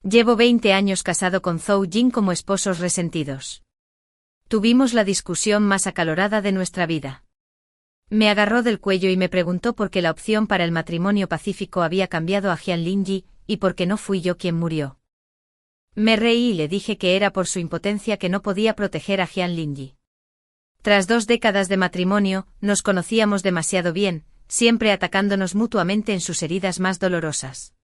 Llevo 20 años casado con Zhou Jin como esposos resentidos. Tuvimos la discusión más acalorada de nuestra vida. Me agarró del cuello y me preguntó por qué la opción para el matrimonio pacífico había cambiado a Jian Lingyi, y por qué no fui yo quien murió. Me reí y le dije que era por su impotencia que no podía proteger a Jian Lingyi. Tras 2 décadas de matrimonio, nos conocíamos demasiado bien, siempre atacándonos mutuamente en sus heridas más dolorosas.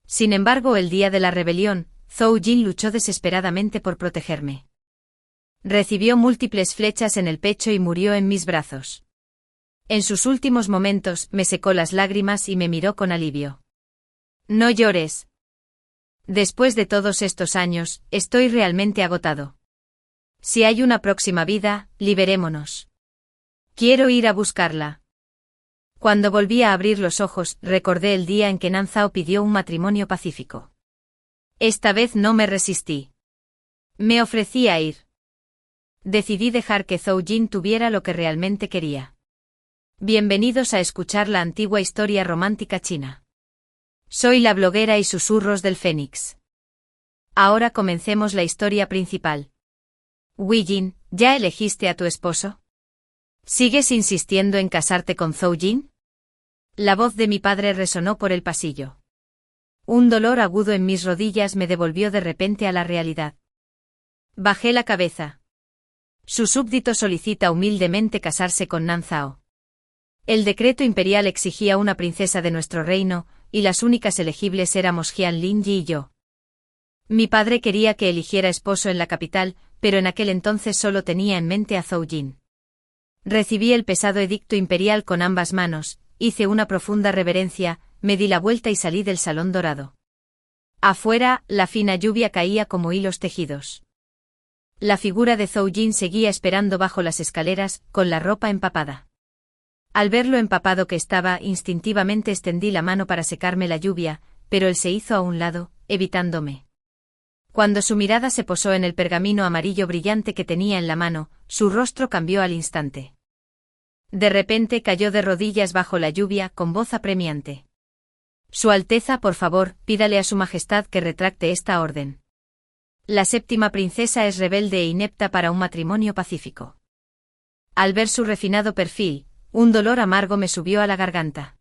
Sin embargo, el día de la rebelión, Zhou Jin luchó desesperadamente por protegerme. Recibió múltiples flechas en el pecho y murió en mis brazos. En sus últimos momentos, me secó las lágrimas y me miró con alivio. No llores. Después de todos estos años, estoy realmente agotado. Si hay una próxima vida, liberémonos. Quiero ir a buscarla. Cuando volví a abrir los ojos, recordé el día en que Nan Zhao pidió un matrimonio pacífico. Esta vez no me resistí. Me ofrecí a ir. Decidí dejar que Zhou Jin tuviera lo que realmente quería. Bienvenidos a escuchar la antigua historia romántica china. Soy la bloguera y susurros del Fénix. Ahora comencemos la historia principal. Wei Jin, ¿ya elegiste a tu esposo? ¿Sigues insistiendo en casarte con Zhou Jin? La voz de mi padre resonó por el pasillo. Un dolor agudo en mis rodillas me devolvió de repente a la realidad. Bajé la cabeza. Su súbdito solicita humildemente casarse con Nan Zhao. El decreto imperial exigía una princesa de nuestro reino, y las únicas elegibles éramos Jian Lingyi y yo. Mi padre quería que eligiera esposo en la capital, pero en aquel entonces solo tenía en mente a Zhou Jin. Recibí el pesado edicto imperial con ambas manos, hice una profunda reverencia, me di la vuelta y salí del salón dorado. Afuera, la fina lluvia caía como hilos tejidos. La figura de Zhou Jin seguía esperando bajo las escaleras, con la ropa empapada. Al ver lo empapado que estaba, instintivamente extendí la mano para secarme la lluvia, pero él se hizo a un lado, evitándome. Cuando su mirada se posó en el pergamino amarillo brillante que tenía en la mano, su rostro cambió al instante. De repente cayó de rodillas bajo la lluvia, con voz apremiante. Su Alteza, por favor, pídale a su Majestad que retracte esta orden. La 7ª princesa es rebelde e inepta para un matrimonio pacífico. Al ver su refinado perfil, un dolor amargo me subió a la garganta.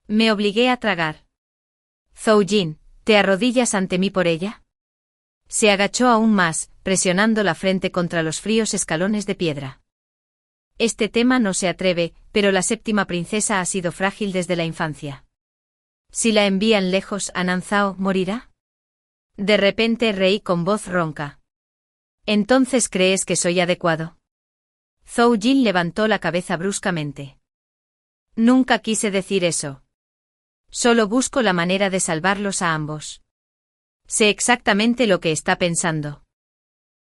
Me obligué a tragar. Zhou Jin, ¿te arrodillas ante mí por ella? Se agachó aún más, presionando la frente contra los fríos escalones de piedra. Este tema no se atreve, pero la 7ª princesa ha sido frágil desde la infancia. Si la envían lejos a Nan Zhao, ¿morirá? De repente reí con voz ronca. ¿Entonces crees que soy adecuado? Zhou Jin levantó la cabeza bruscamente. Nunca quise decir eso. Solo busco la manera de salvarlos a ambos. Sé exactamente lo que está pensando.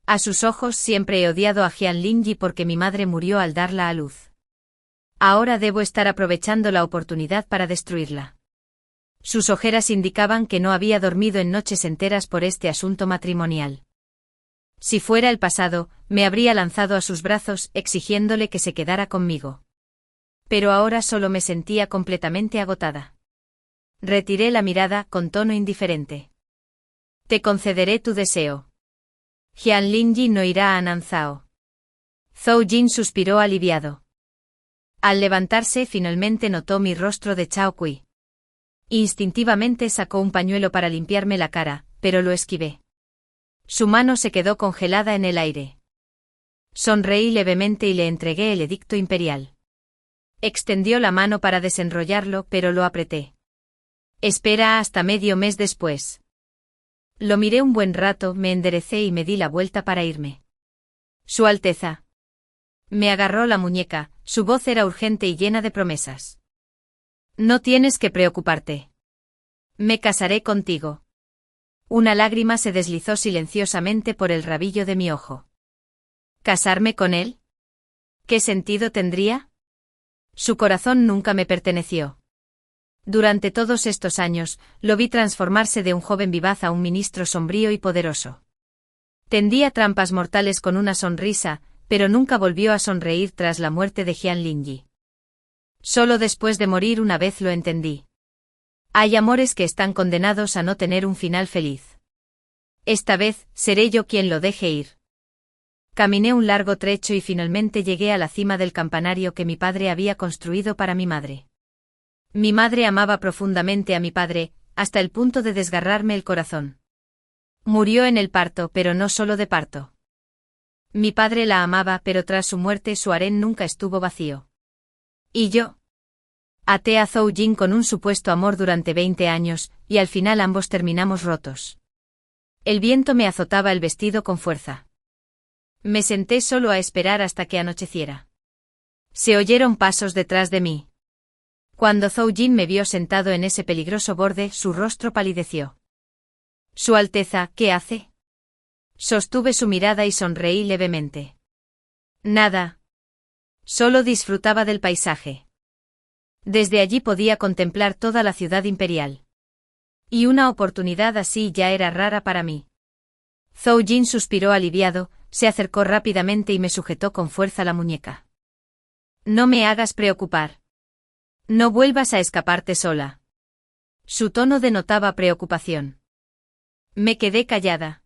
A sus ojos siempre he odiado a Jian Lingyi porque mi madre murió al darla a luz. Ahora debo estar aprovechando la oportunidad para destruirla. Sus ojeras indicaban que no había dormido en noches enteras por este asunto matrimonial. Si fuera el pasado, me habría lanzado a sus brazos exigiéndole que se quedara conmigo. Pero ahora solo me sentía completamente agotada. Retiré la mirada con tono indiferente. Te concederé tu deseo. Jian Lingyi no irá a Nan Zhao. Zhou Jin suspiró aliviado. Al levantarse finalmente notó mi rostro de Chao Kui. Instintivamente sacó un pañuelo para limpiarme la cara, pero lo esquivé. Su mano se quedó congelada en el aire. Sonreí levemente y le entregué el edicto imperial. Extendió la mano para desenrollarlo, pero lo apreté. Espera hasta medio mes después. Lo miré un buen rato, me enderecé y me di la vuelta para irme. Su Alteza. Me agarró la muñeca, su voz era urgente y llena de promesas. No tienes que preocuparte. Me casaré contigo. Una lágrima se deslizó silenciosamente por el rabillo de mi ojo. ¿Casarme con él? ¿Qué sentido tendría? Su corazón nunca me perteneció. Durante todos estos años, lo vi transformarse de un joven vivaz a un ministro sombrío y poderoso. Tendía trampas mortales con una sonrisa, pero nunca volvió a sonreír tras la muerte de Jian Lingyi. Solo después de morir una vez lo entendí. Hay amores que están condenados a no tener un final feliz. Esta vez, seré yo quien lo deje ir. Caminé un largo trecho y finalmente llegué a la cima del campanario que mi padre había construido para mi madre. Mi madre amaba profundamente a mi padre, hasta el punto de desgarrarme el corazón. Murió en el parto, pero no solo de parto. Mi padre la amaba, pero tras su muerte su harén nunca estuvo vacío. ¿Y yo? Até a Zhou Jing con un supuesto amor durante 20 años, y al final ambos terminamos rotos. El viento me azotaba el vestido con fuerza. Me senté solo a esperar hasta que anocheciera. Se oyeron pasos detrás de mí. Cuando Zhou Jing me vio sentado en ese peligroso borde, su rostro palideció. Su Alteza, ¿qué hace? Sostuve su mirada y sonreí levemente. Nada. Solo disfrutaba del paisaje. Desde allí podía contemplar toda la ciudad imperial. Y una oportunidad así ya era rara para mí. Zhou Jing suspiró aliviado, se acercó rápidamente y me sujetó con fuerza la muñeca. No me hagas preocupar. No vuelvas a escaparte sola. Su tono denotaba preocupación. Me quedé callada.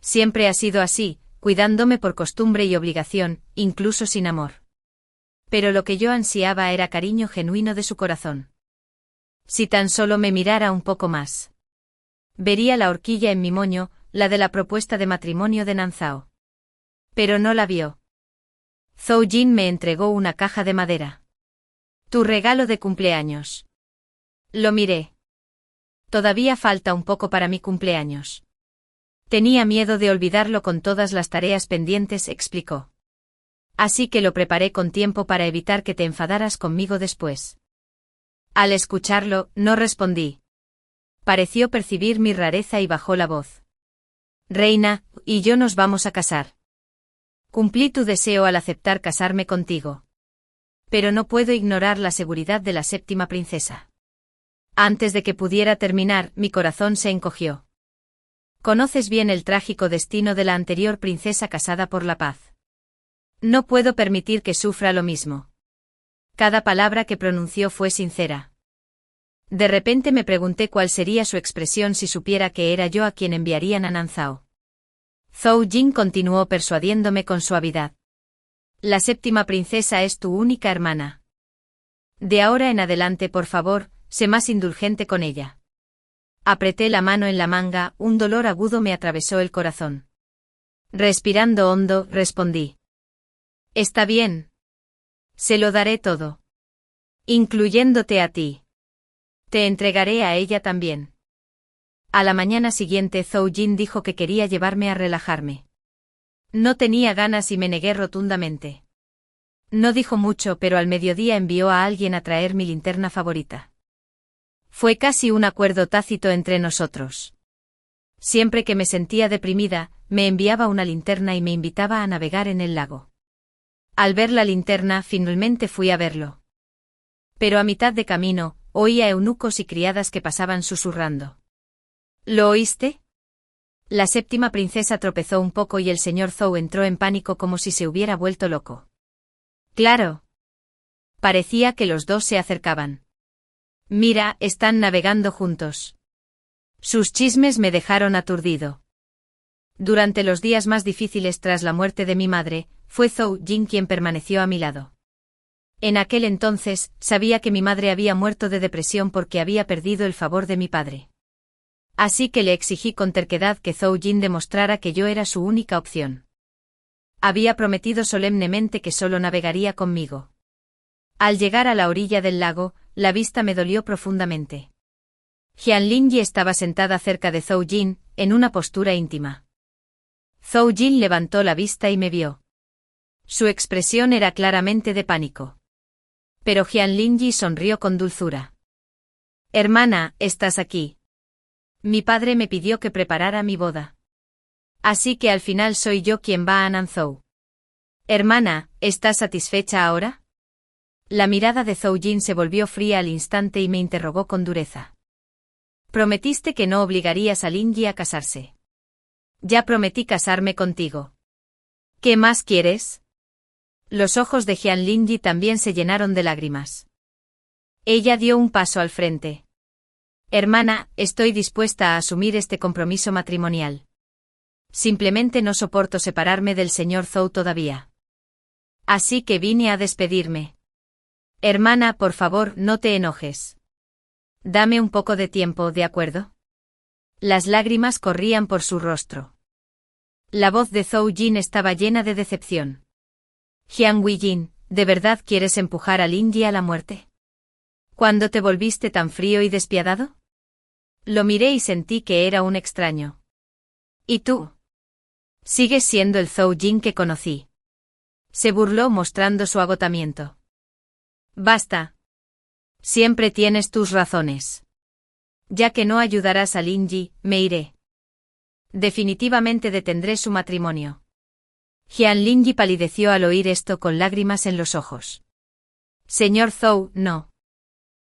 Siempre ha sido así, cuidándome por costumbre y obligación, incluso sin amor. Pero lo que yo ansiaba era cariño genuino de su corazón. Si tan solo me mirara un poco más. Vería la horquilla en mi moño, la de la propuesta de matrimonio de Nanzao. Pero no la vio. Zhou Jing me entregó una caja de madera. Tu regalo de cumpleaños. Lo miré. Todavía falta un poco para mi cumpleaños. Tenía miedo de olvidarlo con todas las tareas pendientes, explicó. Así que lo preparé con tiempo para evitar que te enfadaras conmigo después. Al escucharlo, no respondí. Pareció percibir mi rareza y bajó la voz. Reina, y yo nos vamos a casar. Cumplí tu deseo al aceptar casarme contigo. Pero no puedo ignorar la seguridad de la séptima princesa. Antes de que pudiera terminar, mi corazón se encogió. Conoces bien el trágico destino de la anterior princesa casada por la paz. No puedo permitir que sufra lo mismo. Cada palabra que pronunció fue sincera. De repente me pregunté cuál sería su expresión si supiera que era yo a quien enviarían a Nanzao. Zhou Jing continuó persuadiéndome con suavidad. La séptima princesa es tu única hermana. De ahora en adelante, por favor, sé más indulgente con ella. Apreté la mano en la manga, un dolor agudo me atravesó el corazón. Respirando hondo, respondí. Está bien. Se lo daré todo. Incluyéndote a ti. Te entregaré a ella también. A la mañana siguiente Zhou Jing dijo que quería llevarme a relajarme. No tenía ganas y me negué rotundamente. No dijo mucho, pero al mediodía envió a alguien a traer mi linterna favorita. Fue casi un acuerdo tácito entre nosotros. Siempre que me sentía deprimida, me enviaba una linterna y me invitaba a navegar en el lago. Al ver la linterna, finalmente fui a verlo. Pero a mitad de camino, oía eunucos y criadas que pasaban susurrando. ¿Lo oíste? La séptima princesa tropezó un poco y el señor Zhou entró en pánico como si se hubiera vuelto loco. Claro. Parecía que los dos se acercaban. Mira, están navegando juntos. Sus chismes me dejaron aturdido. Durante los días más difíciles tras la muerte de mi madre, fue Zhou Jing quien permaneció a mi lado. En aquel entonces, sabía que mi madre había muerto de depresión porque había perdido el favor de mi padre. Así que le exigí con terquedad que Zhou Jing demostrara que yo era su única opción. Había prometido solemnemente que solo navegaría conmigo. Al llegar a la orilla del lago, la vista me dolió profundamente. Jian Lingyi estaba sentada cerca de Zhou Jing, en una postura íntima. Zhou Jing levantó la vista y me vio. Su expresión era claramente de pánico. Pero Jian Lingyi sonrió con dulzura. Hermana, estás aquí. Mi padre me pidió que preparara mi boda. Así que al final soy yo quien va a Nanzhou. Hermana, ¿estás satisfecha ahora? La mirada de Zhou Jing se volvió fría al instante y me interrogó con dureza. Prometiste que no obligarías a Lingyi a casarse. Ya prometí casarme contigo. ¿Qué más quieres? Los ojos de Jian Lingyi también se llenaron de lágrimas. Ella dio un paso al frente. Hermana, estoy dispuesta a asumir este compromiso matrimonial. Simplemente no soporto separarme del señor Zhou todavía. Así que vine a despedirme. Hermana, por favor, no te enojes. Dame un poco de tiempo, ¿de acuerdo? Las lágrimas corrían por su rostro. La voz de Zhou Jin estaba llena de decepción. Jiang Weijin, ¿de verdad quieres empujar a Lin Yi a la muerte? ¿Cuándo te volviste tan frío y despiadado? Lo miré y sentí que era un extraño. ¿Y tú? Sigues siendo el Zhou Jin que conocí. Se burló mostrando su agotamiento. Basta. Siempre tienes tus razones. Ya que no ayudarás a Lin Yi, me iré. Definitivamente detendré su matrimonio. Jian Lin Yi palideció al oír esto con lágrimas en los ojos. Señor Zhou, no.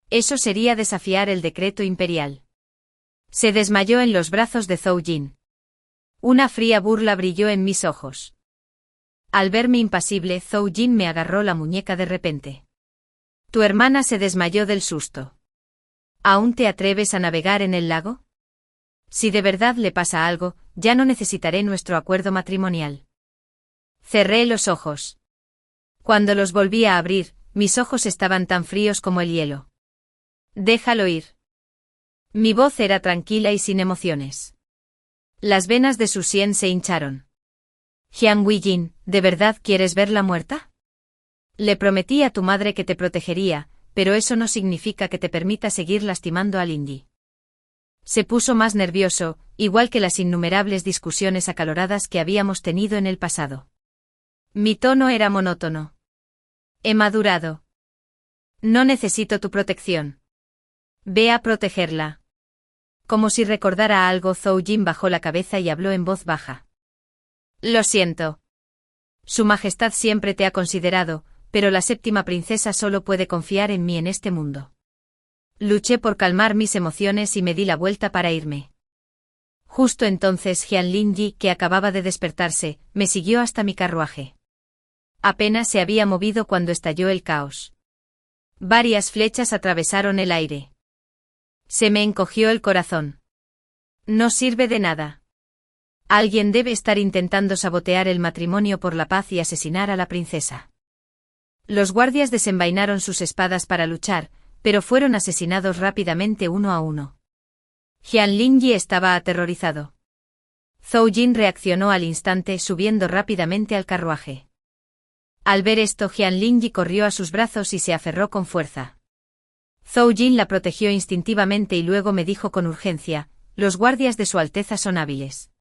Eso sería desafiar el decreto imperial. Se desmayó en los brazos de Zhou Jin. Una fría burla brilló en mis ojos. Al verme impasible, Zhou Jin me agarró la muñeca de repente. Tu hermana se desmayó del susto. ¿Aún te atreves a navegar en el lago? Si de verdad le pasa algo, ya no necesitaré nuestro acuerdo matrimonial. Cerré los ojos. Cuando los volví a abrir, mis ojos estaban tan fríos como el hielo. Déjalo ir. Mi voz era tranquila y sin emociones. Las venas de su sien se hincharon. Jiang Weijin, ¿de verdad quieres verla muerta? Le prometí a tu madre que te protegería, pero eso no significa que te permita seguir lastimando a Lin Yi. Se puso más nervioso, igual que las innumerables discusiones acaloradas que habíamos tenido en el pasado. Mi tono era monótono. He madurado. No necesito tu protección. Ve a protegerla. Como si recordara algo, Zhou Jin bajó la cabeza y habló en voz baja. Lo siento. Su Majestad siempre te ha considerado, pero la séptima princesa solo puede confiar en mí en este mundo. Luché por calmar mis emociones y me di la vuelta para irme. Justo entonces Jian Lin Yi, que acababa de despertarse, me siguió hasta mi carruaje. Apenas se había movido cuando estalló el caos. Varias flechas atravesaron el aire. Se me encogió el corazón. No sirve de nada. Alguien debe estar intentando sabotear el matrimonio por la paz y asesinar a la princesa. Los guardias desenvainaron sus espadas para luchar, pero fueron asesinados rápidamente uno a uno. Jian Lin Yi estaba aterrorizado. Zhou Jin reaccionó al instante subiendo rápidamente al carruaje. Al ver esto, Jian Lin Yi corrió a sus brazos y se aferró con fuerza. Zhou Jin la protegió instintivamente y luego me dijo con urgencia, los guardias de su Alteza son hábiles.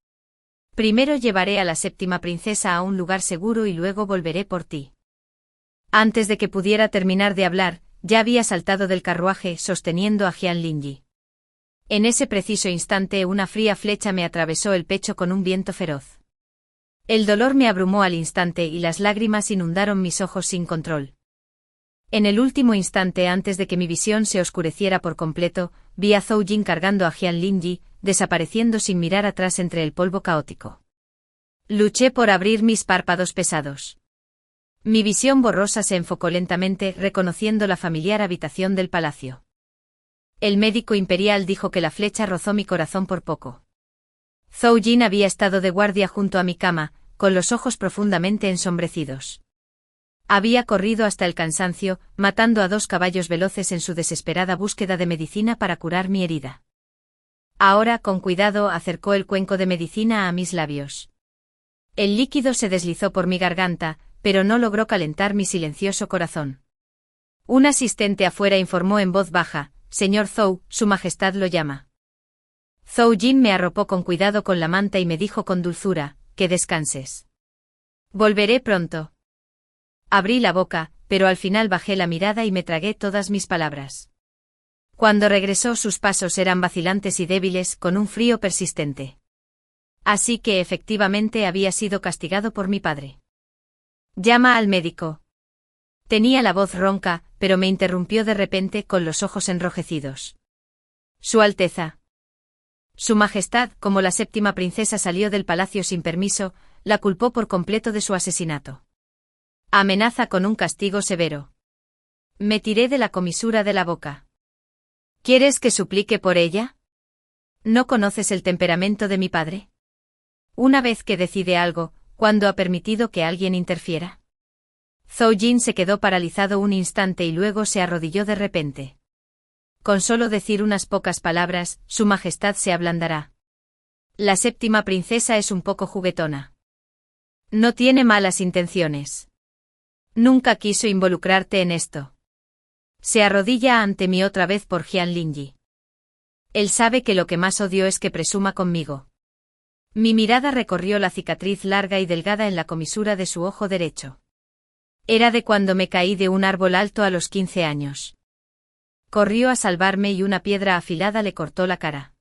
Primero llevaré a la séptima princesa a un lugar seguro y luego volveré por ti. Antes de que pudiera terminar de hablar, ya había saltado del carruaje sosteniendo a Jian Lin Yi. En ese preciso instante una fría flecha me atravesó el pecho con un viento feroz. El dolor me abrumó al instante y las lágrimas inundaron mis ojos sin control. En el último instante antes de que mi visión se oscureciera por completo, vi a Zhou Jin cargando a Jian Lin Yi, desapareciendo sin mirar atrás entre el polvo caótico. Luché por abrir mis párpados pesados. Mi visión borrosa se enfocó lentamente, reconociendo la familiar habitación del palacio. El médico imperial dijo que la flecha rozó mi corazón por poco. Zhou Jin había estado de guardia junto a mi cama, con los ojos profundamente ensombrecidos. Había corrido hasta el cansancio, matando a 2 caballos veloces en su desesperada búsqueda de medicina para curar mi herida. Ahora, con cuidado, acercó el cuenco de medicina a mis labios. El líquido se deslizó por mi garganta, pero no logró calentar mi silencioso corazón. Un asistente afuera informó en voz baja, «Señor Zhou, Su Majestad lo llama». Zhou Jin me arropó con cuidado con la manta y me dijo con dulzura, «Que descanses. Volveré pronto». Abrí la boca, pero al final bajé la mirada y me tragué todas mis palabras. Cuando regresó sus pasos eran vacilantes y débiles, con un frío persistente. Así que efectivamente había sido castigado por mi padre. «Llama al médico». Tenía la voz ronca, pero me interrumpió de repente con los ojos enrojecidos. «Su Alteza». Su Majestad, como la séptima princesa salió del palacio sin permiso, la culpó por completo de su asesinato. Amenaza con un castigo severo. Me tiré de la comisura de la boca. ¿Quieres que suplique por ella? ¿No conoces el temperamento de mi padre? Una vez que decide algo, ¿cuándo ha permitido que alguien interfiera? Zhou Jin se quedó paralizado un instante y luego se arrodilló de repente. Con solo decir unas pocas palabras, Su Majestad se ablandará. La séptima princesa es un poco juguetona. No tiene malas intenciones. Nunca quiso involucrarte en esto. Se arrodilla ante mí otra vez por Jian Lingyi. Él sabe que lo que más odio es que presuma conmigo. Mi mirada recorrió la cicatriz larga y delgada en la comisura de su ojo derecho. Era de cuando me caí de un árbol alto a los 15 años. Corrió a salvarme y una piedra afilada le cortó la cara.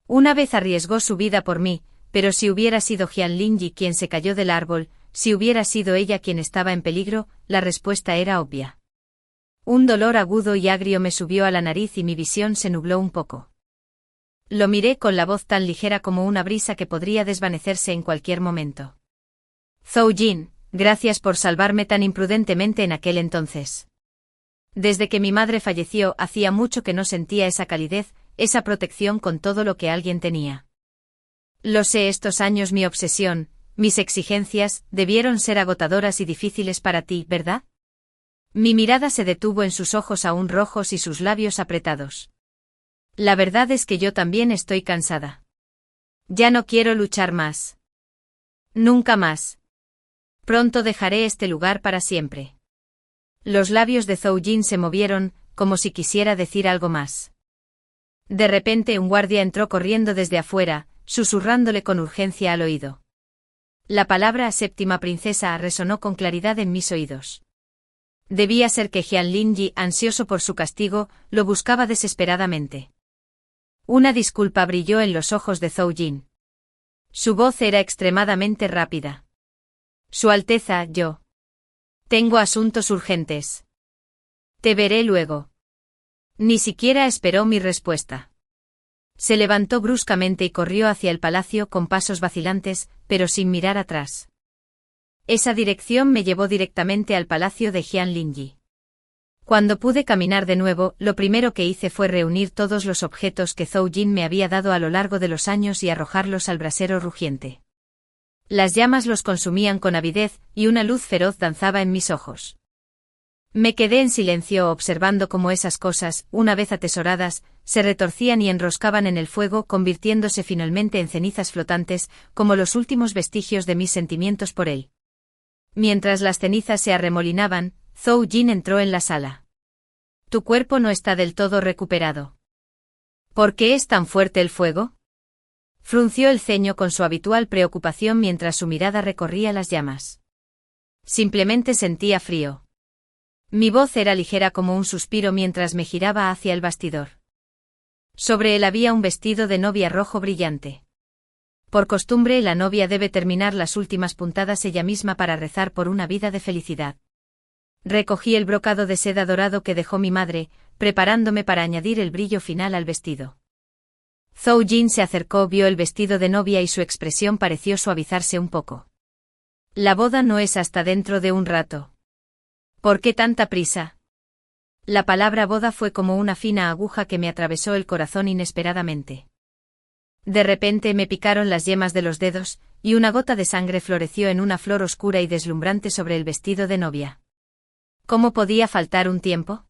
Una vez arriesgó su vida por mí, pero si hubiera sido Jian Lingyi quien se cayó del árbol, si hubiera sido ella quien estaba en peligro, la respuesta era obvia. Un dolor agudo y agrio me subió a la nariz y mi visión se nubló un poco. Lo miré con la voz tan ligera como una brisa que podría desvanecerse en cualquier momento. Zhou Jin, gracias por salvarme tan imprudentemente en aquel entonces. Desde que mi madre falleció, hacía mucho que no sentía esa calidez, esa protección con todo lo que alguien tenía. Lo sé, estos años mi obsesión, mis exigencias, debieron ser agotadoras y difíciles para ti, ¿verdad? Mi mirada se detuvo en sus ojos aún rojos y sus labios apretados. La verdad es que yo también estoy cansada. Ya no quiero luchar más. Nunca más. Pronto dejaré este lugar para siempre. Los labios de Zhou Jin se movieron, como si quisiera decir algo más. De repente un guardia entró corriendo desde afuera, susurrándole con urgencia al oído. La palabra séptima princesa resonó con claridad en mis oídos. Debía ser que Jian Lingyi, ansioso por su castigo, lo buscaba desesperadamente. Una disculpa brilló en los ojos de Zhou Jin. Su voz era extremadamente rápida. Su Alteza, yo. Tengo asuntos urgentes. Te veré luego. Ni siquiera esperó mi respuesta. Se levantó bruscamente y corrió hacia el palacio con pasos vacilantes, pero sin mirar atrás. Esa dirección me llevó directamente al palacio de Jian Lingyi. Cuando pude caminar de nuevo, lo primero que hice fue reunir todos los objetos que Zhou Jin me había dado a lo largo de los años y arrojarlos al brasero rugiente. Las llamas los consumían con avidez, y una luz feroz danzaba en mis ojos. Me quedé en silencio observando cómo esas cosas, una vez atesoradas, se retorcían y enroscaban en el fuego, convirtiéndose finalmente en cenizas flotantes, como los últimos vestigios de mis sentimientos por él. Mientras las cenizas se arremolinaban, Zhou Jin entró en la sala. Tu cuerpo no está del todo recuperado. ¿Por qué es tan fuerte el fuego? Frunció el ceño con su habitual preocupación mientras su mirada recorría las llamas. Simplemente sentía frío. Mi voz era ligera como un suspiro mientras me giraba hacia el bastidor. Sobre él había un vestido de novia rojo brillante. Por costumbre, la novia debe terminar las últimas puntadas ella misma para rezar por una vida de felicidad. Recogí el brocado de seda dorado que dejó mi madre, preparándome para añadir el brillo final al vestido. Zhou Jin se acercó, vio el vestido de novia y su expresión pareció suavizarse un poco. La boda no es hasta dentro de un rato. ¿Por qué tanta prisa? La palabra boda fue como una fina aguja que me atravesó el corazón inesperadamente. De repente me picaron las yemas de los dedos, y una gota de sangre floreció en una flor oscura y deslumbrante sobre el vestido de novia. ¿Cómo podía faltar un tiempo?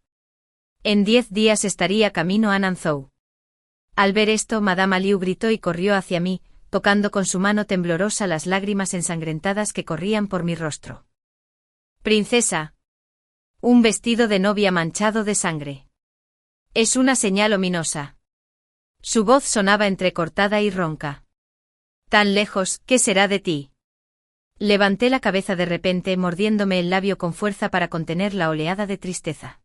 En 10 días estaría camino a Nanzhou. Al ver esto, Madame Liu gritó y corrió hacia mí, tocando con su mano temblorosa las lágrimas ensangrentadas que corrían por mi rostro. Princesa. Un vestido de novia manchado de sangre. Es una señal ominosa. Su voz sonaba entrecortada y ronca. Tan lejos, ¿qué será de ti? Levanté la cabeza de repente, mordiéndome el labio con fuerza para contener la oleada de tristeza.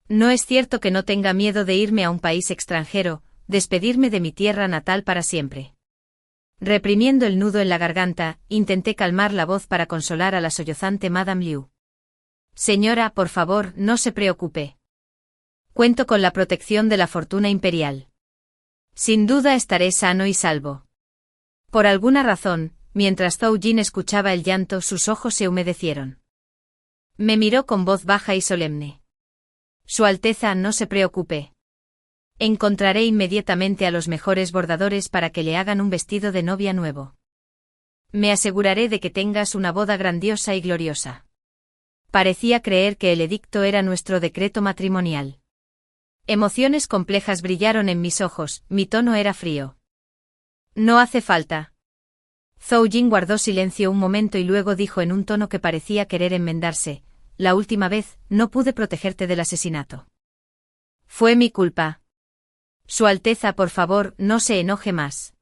No es cierto que no tenga miedo de irme a un país extranjero, despedirme de mi tierra natal para siempre. Reprimiendo el nudo en la garganta, intenté calmar la voz para consolar a la sollozante Madame Liu. Señora, por favor, no se preocupe. Cuento con la protección de la fortuna imperial. Sin duda estaré sano y salvo. Por alguna razón, mientras Zhou Jin escuchaba el llanto, sus ojos se humedecieron. Me miró con voz baja y solemne. Su Alteza, no se preocupe. Encontraré inmediatamente a los mejores bordadores para que le hagan un vestido de novia nuevo. Me aseguraré de que tengas una boda grandiosa y gloriosa. Parecía creer que el edicto era nuestro decreto matrimonial. Emociones complejas brillaron en mis ojos, mi tono era frío. No hace falta. Zhou Jin guardó silencio un momento y luego dijo en un tono que parecía querer enmendarse: la última vez, no pude protegerte del asesinato. Fue mi culpa. Su Alteza, por favor, no se enoje más.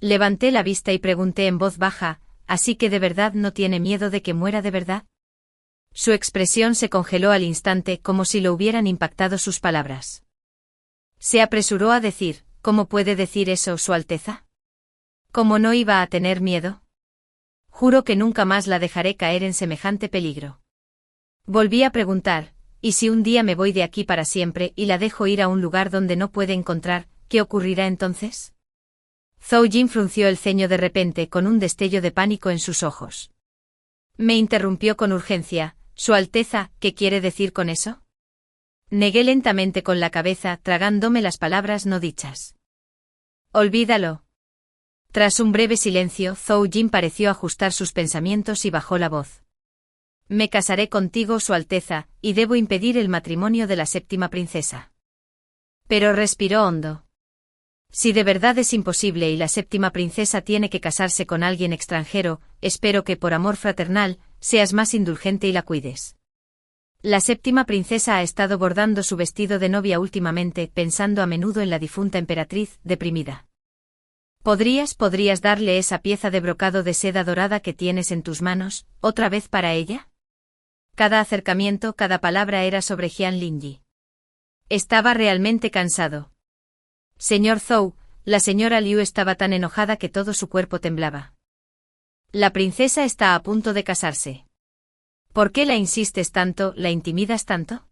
Levanté la vista y pregunté en voz baja: ¿así que de verdad no tiene miedo de que muera de verdad? Su expresión se congeló al instante, como si lo hubieran impactado sus palabras. Se apresuró a decir: ¿cómo puede decir eso, Su Alteza? ¿Cómo no iba a tener miedo? Juro que nunca más la dejaré caer en semejante peligro. Volví a preguntar: ¿y si un día me voy de aquí para siempre y la dejo ir a un lugar donde no puede encontrar, qué ocurrirá entonces? Zhou Jin frunció el ceño de repente con un destello de pánico en sus ojos. Me interrumpió con urgencia: Su Alteza, ¿qué quiere decir con eso? Negué lentamente con la cabeza, tragándome las palabras no dichas. Olvídalo. Tras un breve silencio, Zhou Jin pareció ajustar sus pensamientos y bajó la voz. Me casaré contigo, Su Alteza, y debo impedir el matrimonio de la séptima princesa. Pero respiró hondo. Si de verdad es imposible y la séptima princesa tiene que casarse con alguien extranjero, espero que por amor fraternal, seas más indulgente y la cuides. La séptima princesa ha estado bordando su vestido de novia últimamente, pensando a menudo en la difunta emperatriz, deprimida. ¿Podrías darle esa pieza de brocado de seda dorada que tienes en tus manos, otra vez para ella? Cada acercamiento, cada palabra era sobre Jian Lingyi. Estaba realmente cansado. Señor Zhou, la señora Liu estaba tan enojada que todo su cuerpo temblaba. La princesa está a punto de casarse. ¿Por qué la insistes tanto, la intimidas tanto?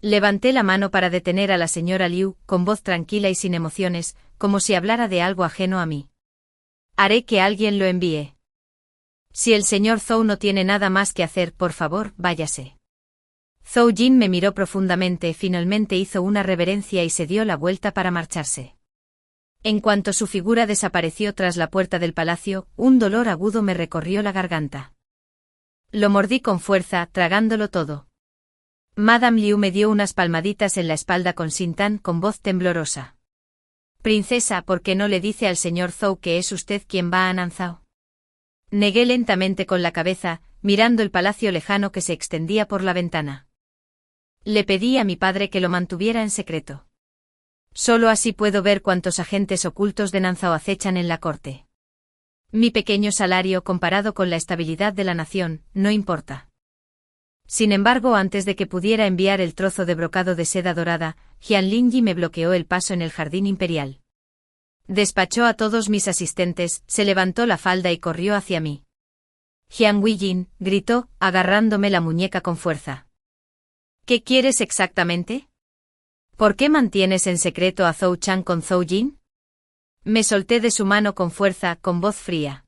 Levanté la mano para detener a la señora Liu, con voz tranquila y sin emociones, como si hablara de algo ajeno a mí. Haré que alguien lo envíe. Si el señor Zhou no tiene nada más que hacer, por favor, váyase. Zhou Jin me miró profundamente, finalmente hizo una reverencia y se dio la vuelta para marcharse. En cuanto su figura desapareció tras la puerta del palacio, un dolor agudo me recorrió la garganta. Lo mordí con fuerza, tragándolo todo. Madame Liu me dio unas palmaditas en la espalda con Xintan con voz temblorosa. Princesa, ¿por qué no le dice al señor Zhou que es usted quien va a Nanzhao? Negué lentamente con la cabeza, mirando el palacio lejano que se extendía por la ventana. Le pedí a mi padre que lo mantuviera en secreto. Solo así puedo ver cuántos agentes ocultos de Nanzhao acechan en la corte. Mi pequeño salario comparado con la estabilidad de la nación, no importa. Sin embargo, antes de que pudiera enviar el trozo de brocado de seda dorada, Jian Lingyi me bloqueó el paso en el jardín imperial. Despachó a todos mis asistentes, se levantó la falda y corrió hacia mí. Jian Weijin, gritó, agarrándome la muñeca con fuerza. ¿Qué quieres exactamente? ¿Por qué mantienes en secreto a Zhou Chang con Zhou Jin? Me solté de su mano con fuerza, con voz fría.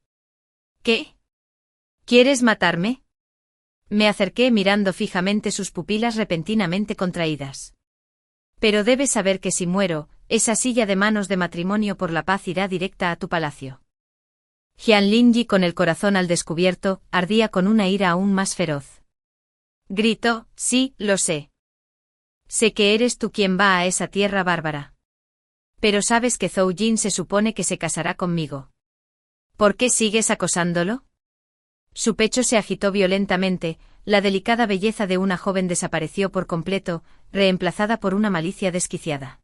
¿Qué? ¿Quieres matarme? Me acerqué mirando fijamente sus pupilas repentinamente contraídas. Pero debes saber que si muero, esa silla de manos de matrimonio por la paz irá directa a tu palacio. Jian Lingyi, con el corazón al descubierto, ardía con una ira aún más feroz. Gritó: sí, lo sé. Sé que eres tú quien va a esa tierra bárbara. Pero sabes que Zhou Jin se supone que se casará conmigo. ¿Por qué sigues acosándolo? Su pecho se agitó violentamente, la delicada belleza de una joven desapareció por completo, reemplazada por una malicia desquiciada.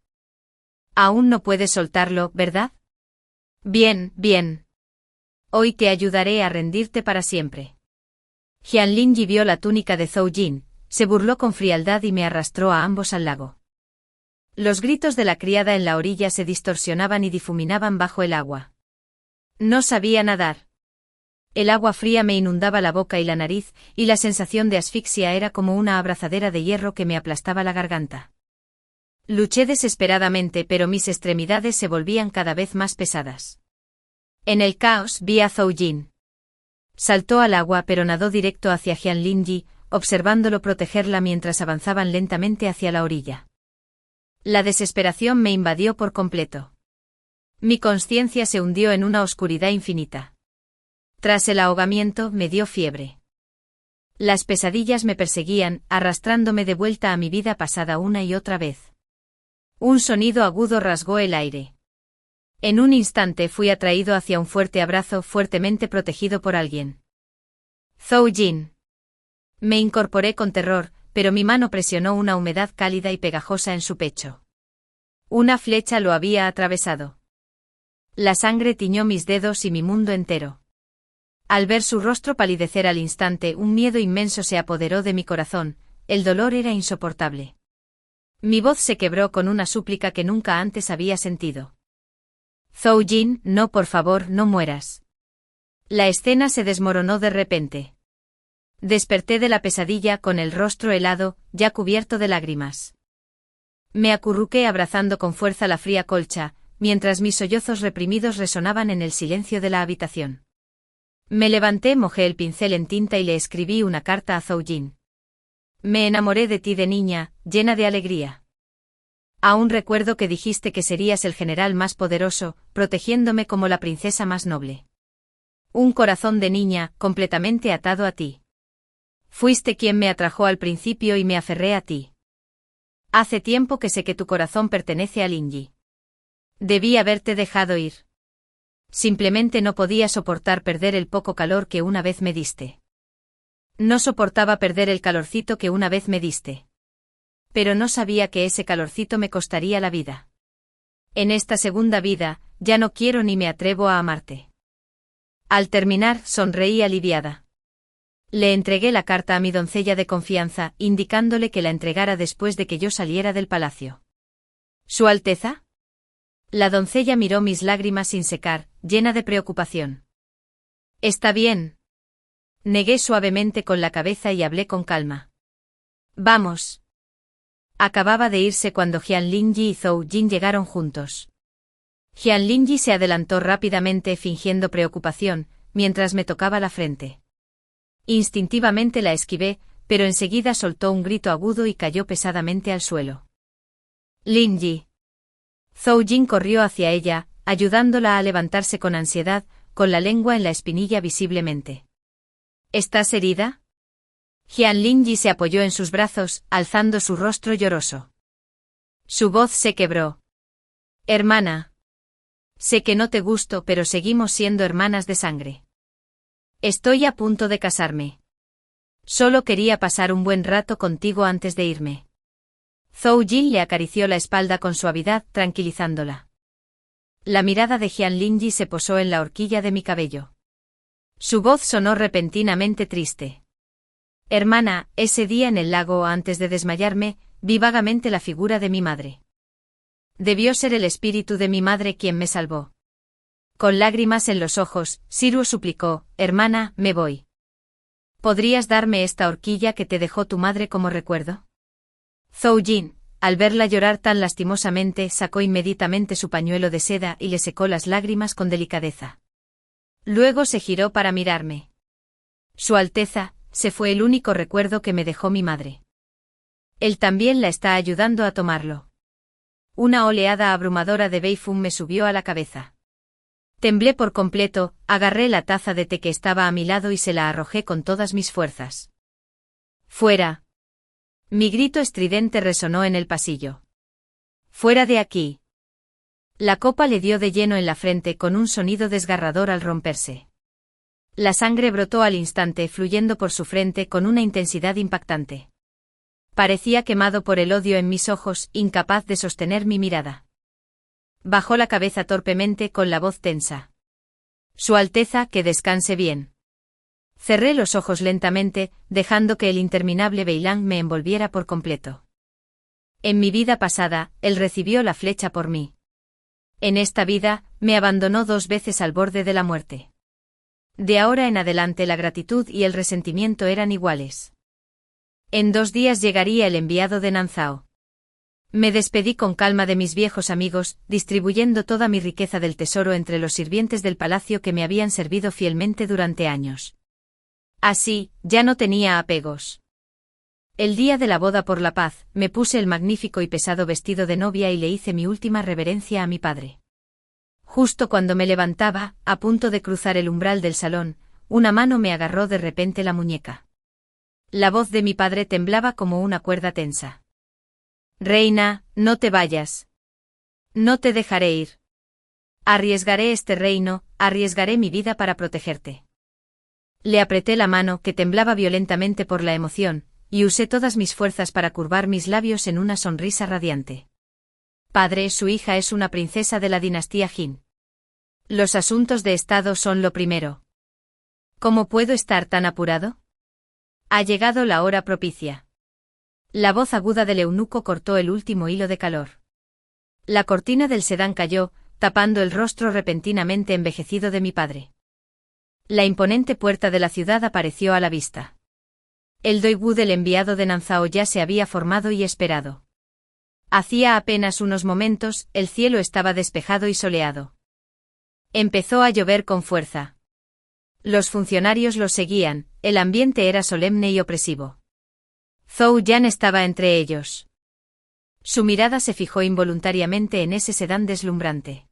Aún no puedes soltarlo, ¿verdad? Bien, bien. Hoy te ayudaré a rendirte para siempre. Jian Lingyi vio la túnica de Zhou Jin, se burló con frialdad y me arrastró a ambos al lago. Los gritos de la criada en la orilla se distorsionaban y difuminaban bajo el agua. No sabía nadar. El agua fría me inundaba la boca y la nariz, y la sensación de asfixia era como una abrazadera de hierro que me aplastaba la garganta. Luché desesperadamente, pero mis extremidades se volvían cada vez más pesadas. En el caos vi a Zhou Jin. Saltó al agua pero nadó directo hacia Jian Lingyi, observándolo protegerla mientras avanzaban lentamente hacia la orilla. La desesperación me invadió por completo. Mi conciencia se hundió en una oscuridad infinita. Tras el ahogamiento, me dio fiebre. Las pesadillas me perseguían, arrastrándome de vuelta a mi vida pasada una y otra vez. Un sonido agudo rasgó el aire. En un instante fui atraído hacia un fuerte abrazo, fuertemente protegido por alguien. Zhou Jin. Me incorporé con terror, pero mi mano presionó una humedad cálida y pegajosa en su pecho. Una flecha lo había atravesado. La sangre tiñó mis dedos y mi mundo entero. Al ver su rostro palidecer al instante, un miedo inmenso se apoderó de mi corazón, el dolor era insoportable. Mi voz se quebró con una súplica que nunca antes había sentido. Zhou Jin, no, por favor, no mueras. La escena se desmoronó de repente. Desperté de la pesadilla con el rostro helado, ya cubierto de lágrimas. Me acurruqué abrazando con fuerza la fría colcha, mientras mis sollozos reprimidos resonaban en el silencio de la habitación. Me levanté, mojé el pincel en tinta y le escribí una carta a Zhou Jin. Me enamoré de ti de niña, llena de alegría. Aún recuerdo que dijiste que serías el general más poderoso, protegiéndome como la princesa más noble. Un corazón de niña, completamente atado a ti. Fuiste quien me atrajo al principio y me aferré a ti. Hace tiempo que sé que tu corazón pertenece a Linji. Debí haberte dejado ir. Simplemente no podía soportar perder el poco calor que una vez me diste. No soportaba perder el calorcito que una vez me diste. Pero no sabía que ese calorcito me costaría la vida. En esta segunda vida, ya no quiero ni me atrevo a amarte. Al terminar, sonreí aliviada. Le entregué la carta a mi doncella de confianza, indicándole que la entregara después de que yo saliera del palacio. ¿Su Alteza? La doncella miró mis lágrimas sin secar, llena de preocupación. Está bien. Negué suavemente con la cabeza y hablé con calma. Vamos. Acababa de irse cuando Jian Lingyi y Zhou Jin llegaron juntos. Jian Lingyi se adelantó rápidamente fingiendo preocupación, mientras me tocaba la frente. Instintivamente la esquivé, pero enseguida soltó un grito agudo y cayó pesadamente al suelo. Lingyi. Zhou Jin corrió hacia ella, ayudándola a levantarse con ansiedad, con la lengua en la espinilla visiblemente. ¿Estás herida? Jian Lingyi se apoyó en sus brazos, alzando su rostro lloroso. Su voz se quebró. Hermana. Sé que no te gusto, pero seguimos siendo hermanas de sangre. Estoy a punto de casarme. Solo quería pasar un buen rato contigo antes de irme. Zhou Jin le acarició la espalda con suavidad, tranquilizándola. La mirada de Jian Lingyi se posó en la horquilla de mi cabello. Su voz sonó repentinamente triste. Hermana, ese día en el lago, antes de desmayarme, vi vagamente la figura de mi madre. Debió ser el espíritu de mi madre quien me salvó. Con lágrimas en los ojos, Siruo suplicó, hermana, me voy. ¿Podrías darme esta horquilla que te dejó tu madre como recuerdo? Zhou Jin, al verla llorar tan lastimosamente, sacó inmediatamente su pañuelo de seda y le secó las lágrimas con delicadeza. Luego se giró para mirarme. Su Alteza, se fue el único recuerdo que me dejó mi madre. Él también la está ayudando a tomarlo. Una oleada abrumadora de Beifun me subió a la cabeza. Temblé por completo, agarré la taza de té que estaba a mi lado y se la arrojé con todas mis fuerzas. ¡Fuera! Mi grito estridente resonó en el pasillo. ¡Fuera de aquí! La copa le dio de lleno en la frente con un sonido desgarrador al romperse. La sangre brotó al instante, fluyendo por su frente con una intensidad impactante. Parecía quemado por el odio en mis ojos, incapaz de sostener mi mirada. Bajó la cabeza torpemente con la voz tensa. Su Alteza, que descanse bien. Cerré los ojos lentamente, dejando que el interminable Beilang me envolviera por completo. En mi vida pasada, él recibió la flecha por mí. En esta vida, me abandonó 2 veces al borde de la muerte. De ahora en adelante la gratitud y el resentimiento eran iguales. En 2 días llegaría el enviado de Nanzhao. Me despedí con calma de mis viejos amigos, distribuyendo toda mi riqueza del tesoro entre los sirvientes del palacio que me habían servido fielmente durante años. Así, ya no tenía apegos. El día de la boda por la paz, me puse el magnífico y pesado vestido de novia y le hice mi última reverencia a mi padre. Justo cuando me levantaba, a punto de cruzar el umbral del salón, una mano me agarró de repente la muñeca. La voz de mi padre temblaba como una cuerda tensa. Reina, no te vayas. No te dejaré ir. Arriesgaré este reino, arriesgaré mi vida para protegerte. Le apreté la mano, que temblaba violentamente por la emoción, y usé todas mis fuerzas para curvar mis labios en una sonrisa radiante. Padre, su hija es una princesa de la dinastía Jin. Los asuntos de Estado son lo primero. ¿Cómo puedo estar tan apurado? Ha llegado la hora propicia. La voz aguda del eunuco cortó el último hilo de calor. La cortina del sedán cayó, tapando el rostro repentinamente envejecido de mi padre. La imponente puerta de la ciudad apareció a la vista. El doigu del enviado de Nanzao ya se había formado y esperado. Hacía apenas unos momentos, el cielo estaba despejado y soleado. Empezó a llover con fuerza. Los funcionarios los seguían, el ambiente era solemne y opresivo. Zhou Yan estaba entre ellos. Su mirada se fijó involuntariamente en ese sedán deslumbrante.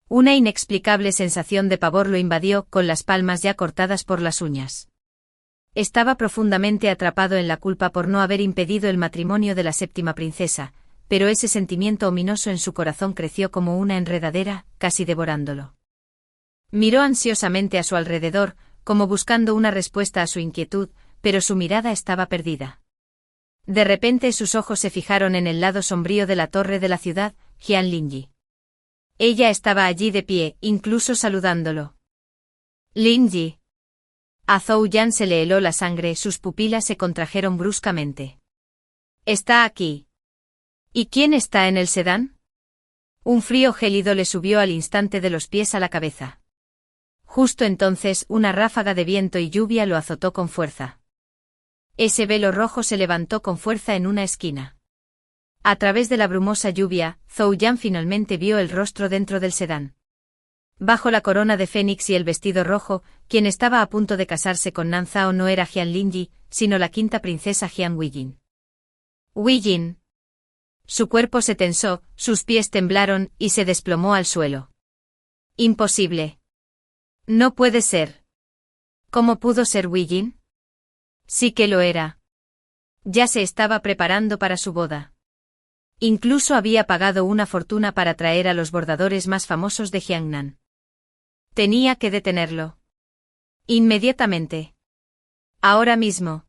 Una inexplicable sensación de pavor lo invadió, con las palmas ya cortadas por las uñas. Estaba profundamente atrapado en la culpa por no haber impedido el matrimonio de la séptima princesa, pero ese sentimiento ominoso en su corazón creció como una enredadera, casi devorándolo. Miró ansiosamente a su alrededor, como buscando una respuesta a su inquietud, pero su mirada estaba perdida. De repente sus ojos se fijaron en el lado sombrío de la torre de la ciudad, Jianlingyi. Ella estaba allí de pie, incluso saludándolo. Lingyi. A Zhou Yan se le heló la sangre, sus pupilas se contrajeron bruscamente. Está aquí. ¿Y quién está en el sedán? Un frío gélido le subió al instante de los pies a la cabeza. Justo entonces, una ráfaga de viento y lluvia lo azotó con fuerza. Ese velo rojo se levantó con fuerza en una esquina. A través de la brumosa lluvia, Zhou Yan finalmente vio el rostro dentro del sedán. Bajo la corona de fénix y el vestido rojo, quien estaba a punto de casarse con Nanzao no era Jianlingyi, sino la quinta princesa Jian Weijin. Weijin. Su cuerpo se tensó, sus pies temblaron, y se desplomó al suelo. Imposible. No puede ser. ¿Cómo pudo ser Weijin? Sí que lo era. Ya se estaba preparando para su boda. Incluso había pagado una fortuna para traer a los bordadores más famosos de Jiangnan. Tenía que detenerlo. Inmediatamente. Ahora mismo.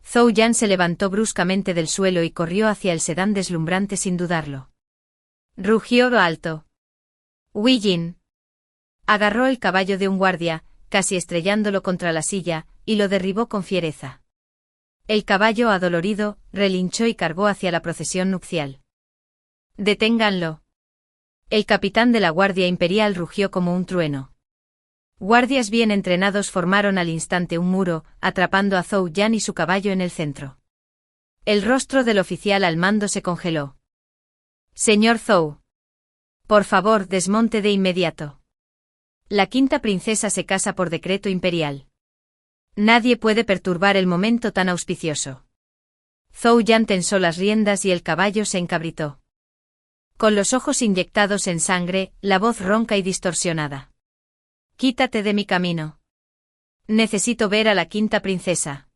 Zhou Yan se levantó bruscamente del suelo y corrió hacia el sedán deslumbrante sin dudarlo. Rugió alto. Weijin. Agarró el caballo de un guardia, casi estrellándolo contra la silla, y lo derribó con fiereza. El caballo, adolorido, relinchó y cargó hacia la procesión nupcial. ¡Deténganlo! El capitán de la Guardia Imperial rugió como un trueno. Guardias bien entrenados formaron al instante un muro, atrapando a Zhou Yan y su caballo en el centro. El rostro del oficial al mando se congeló. Señor Zhou. Por favor, desmonte de inmediato. La quinta princesa se casa por decreto imperial. Nadie puede perturbar el momento tan auspicioso. Zhou Yan tensó las riendas y el caballo se encabritó. Con los ojos inyectados en sangre, la voz ronca y distorsionada. Quítate de mi camino. Necesito ver a la quinta princesa.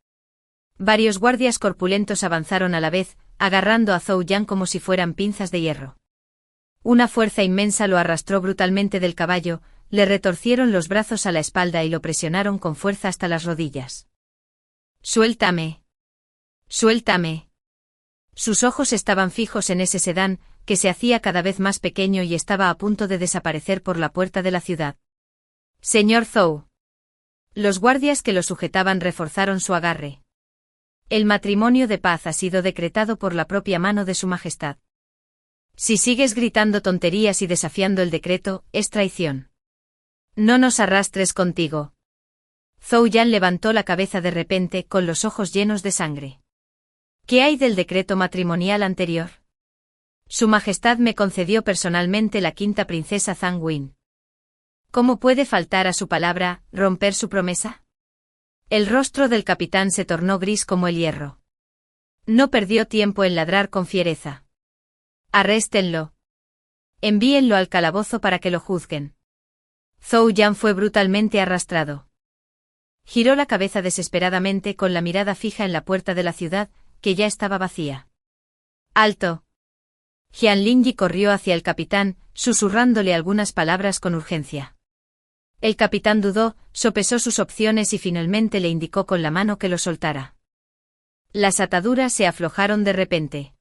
Varios guardias corpulentos avanzaron a la vez, agarrando a Zhou Yan como si fueran pinzas de hierro. Una fuerza inmensa lo arrastró brutalmente del caballo, le retorcieron los brazos a la espalda y lo presionaron con fuerza hasta las rodillas. Suéltame. Suéltame. Sus ojos estaban fijos en ese sedán, que se hacía cada vez más pequeño y estaba a punto de desaparecer por la puerta de la ciudad. Señor Zhou. Los guardias que lo sujetaban reforzaron su agarre. El matrimonio de paz ha sido decretado por la propia mano de su majestad. Si sigues gritando tonterías y desafiando el decreto, es traición. No nos arrastres contigo. Zhou Yan levantó la cabeza de repente, con los ojos llenos de sangre. ¿Qué hay del decreto matrimonial anterior? Su Majestad me concedió personalmente la quinta princesa Zhang Win. ¿Cómo puede faltar a su palabra, romper su promesa? El rostro del capitán se tornó gris como el hierro. No perdió tiempo en ladrar con fiereza. Arréstenlo. Envíenlo al calabozo para que lo juzguen. Zhou Yan fue brutalmente arrastrado. Giró la cabeza desesperadamente con la mirada fija en la puerta de la ciudad, que ya estaba vacía. ¡Alto! Jian Lingyi corrió hacia el capitán, susurrándole algunas palabras con urgencia. El capitán dudó, sopesó sus opciones y finalmente le indicó con la mano que lo soltara. Las ataduras se aflojaron de repente.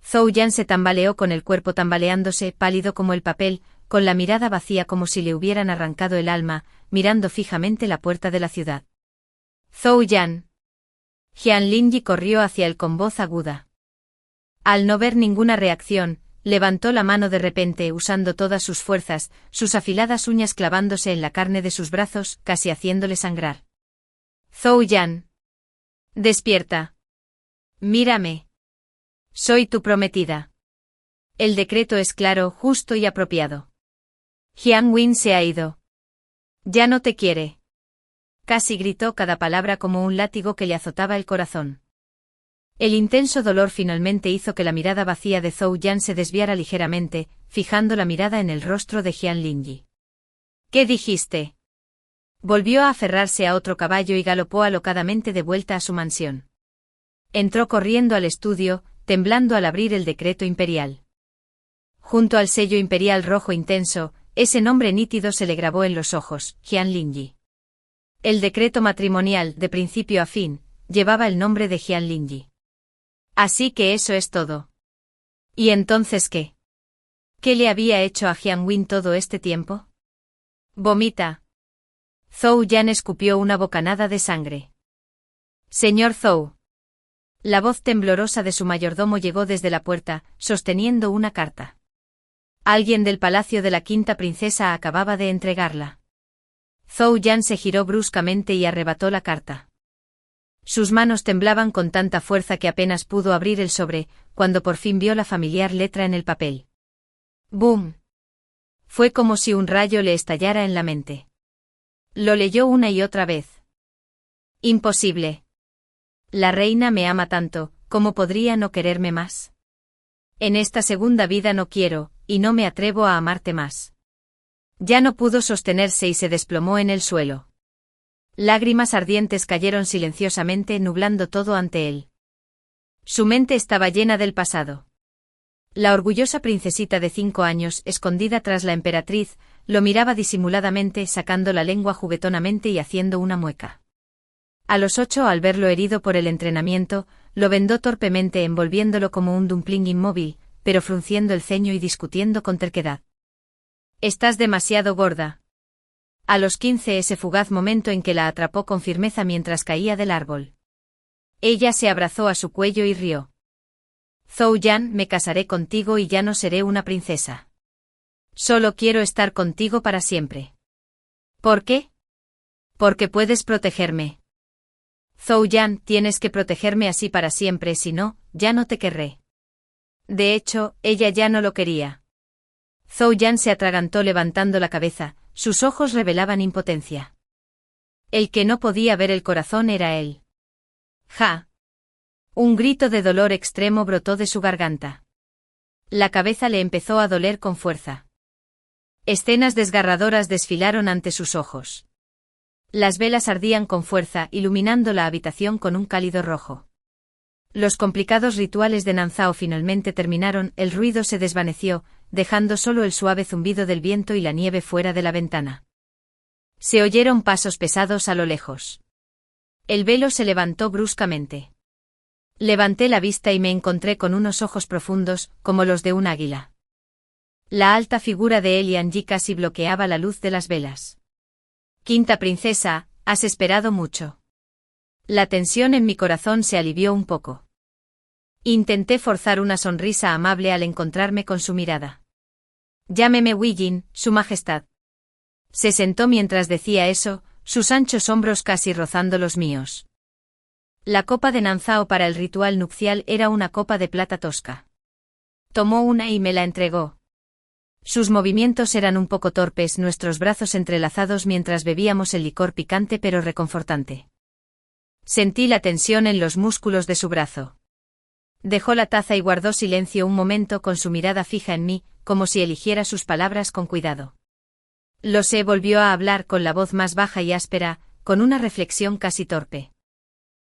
Zhou Yan se tambaleó con el cuerpo tambaleándose, pálido como el papel, con la mirada vacía como si le hubieran arrancado el alma, mirando fijamente la puerta de la ciudad. Zhou Yan. Jian Lingyi corrió hacia él con voz aguda. Al no ver ninguna reacción, levantó la mano de repente usando todas sus fuerzas, sus afiladas uñas clavándose en la carne de sus brazos, casi haciéndole sangrar. Zhou Yan. Despierta. Mírame. Soy tu prometida. El decreto es claro, justo y apropiado. Jiang Win se ha ido. Ya no te quiere. Casi gritó cada palabra como un látigo que le azotaba el corazón. El intenso dolor finalmente hizo que la mirada vacía de Zhou Yan se desviara ligeramente, fijando la mirada en el rostro de Jian Lingyi. ¿Qué dijiste? Volvió a aferrarse a otro caballo y galopó alocadamente de vuelta a su mansión. Entró corriendo al estudio, temblando al abrir el decreto imperial. Junto al sello imperial rojo intenso, ese nombre nítido se le grabó en los ojos, Jian Lingyi. El decreto matrimonial, de principio a fin, llevaba el nombre de Jian Lingyi. Así que eso es todo. ¿Y entonces qué? ¿Qué le había hecho a Jiang Win todo este tiempo? Vomita. Zhou Yan escupió una bocanada de sangre. Señor Zhou. La voz temblorosa de su mayordomo llegó desde la puerta, sosteniendo una carta. Alguien del palacio de la quinta princesa acababa de entregarla. Zhou Yan se giró bruscamente y arrebató la carta. Sus manos temblaban con tanta fuerza que apenas pudo abrir el sobre, cuando por fin vio la familiar letra en el papel. ¡Bum! Fue como si un rayo le estallara en la mente. Lo leyó una y otra vez. Imposible. La reina me ama tanto, ¿cómo podría no quererme más? En esta segunda vida no quiero, y no me atrevo a amarte más. Ya no pudo sostenerse y se desplomó en el suelo. Lágrimas ardientes cayeron silenciosamente nublando todo ante él. Su mente estaba llena del pasado. La orgullosa princesita de 5 años, escondida tras la emperatriz, lo miraba disimuladamente sacando la lengua juguetonamente y haciendo una mueca. A los 8, al verlo herido por el entrenamiento, lo vendó torpemente envolviéndolo como un dumpling inmóvil, pero frunciendo el ceño y discutiendo con terquedad. Estás demasiado gorda. A los 15, ese fugaz momento en que la atrapó con firmeza mientras caía del árbol. Ella se abrazó a su cuello y rió. Zhou Yan, me casaré contigo y ya no seré una princesa. Solo quiero estar contigo para siempre. ¿Por qué? Porque puedes protegerme. Zhou Yan, tienes que protegerme así para siempre, si no, ya no te querré. De hecho, ella ya no lo quería. Zhou Yan se atragantó levantando la cabeza, sus ojos revelaban impotencia. El que no podía ver el corazón era él. ¡Ja! Un grito de dolor extremo brotó de su garganta. La cabeza le empezó a doler con fuerza. Escenas desgarradoras desfilaron ante sus ojos. Las velas ardían con fuerza, iluminando la habitación con un cálido rojo. Los complicados rituales de Nanzhao finalmente terminaron, el ruido se desvaneció, dejando solo el suave zumbido del viento y la nieve fuera de la ventana. Se oyeron pasos pesados a lo lejos. El velo se levantó bruscamente. Levanté la vista y me encontré con unos ojos profundos, como los de un águila. La alta figura de Elian Yi casi bloqueaba la luz de las velas. Quinta princesa, has esperado mucho. La tensión en mi corazón se alivió un poco. Intenté forzar una sonrisa amable al encontrarme con su mirada. Llámeme Weijin, su majestad. Se sentó mientras decía eso, sus anchos hombros casi rozando los míos. La copa de Nanzhao para el ritual nupcial era una copa de plata tosca. Tomó una y me la entregó. Sus movimientos eran un poco torpes, nuestros brazos entrelazados mientras bebíamos el licor picante pero reconfortante. Sentí la tensión en los músculos de su brazo. Dejó la taza y guardó silencio un momento con su mirada fija en mí, como si eligiera sus palabras con cuidado. Lo sé, volvió a hablar con la voz más baja y áspera, con una reflexión casi torpe.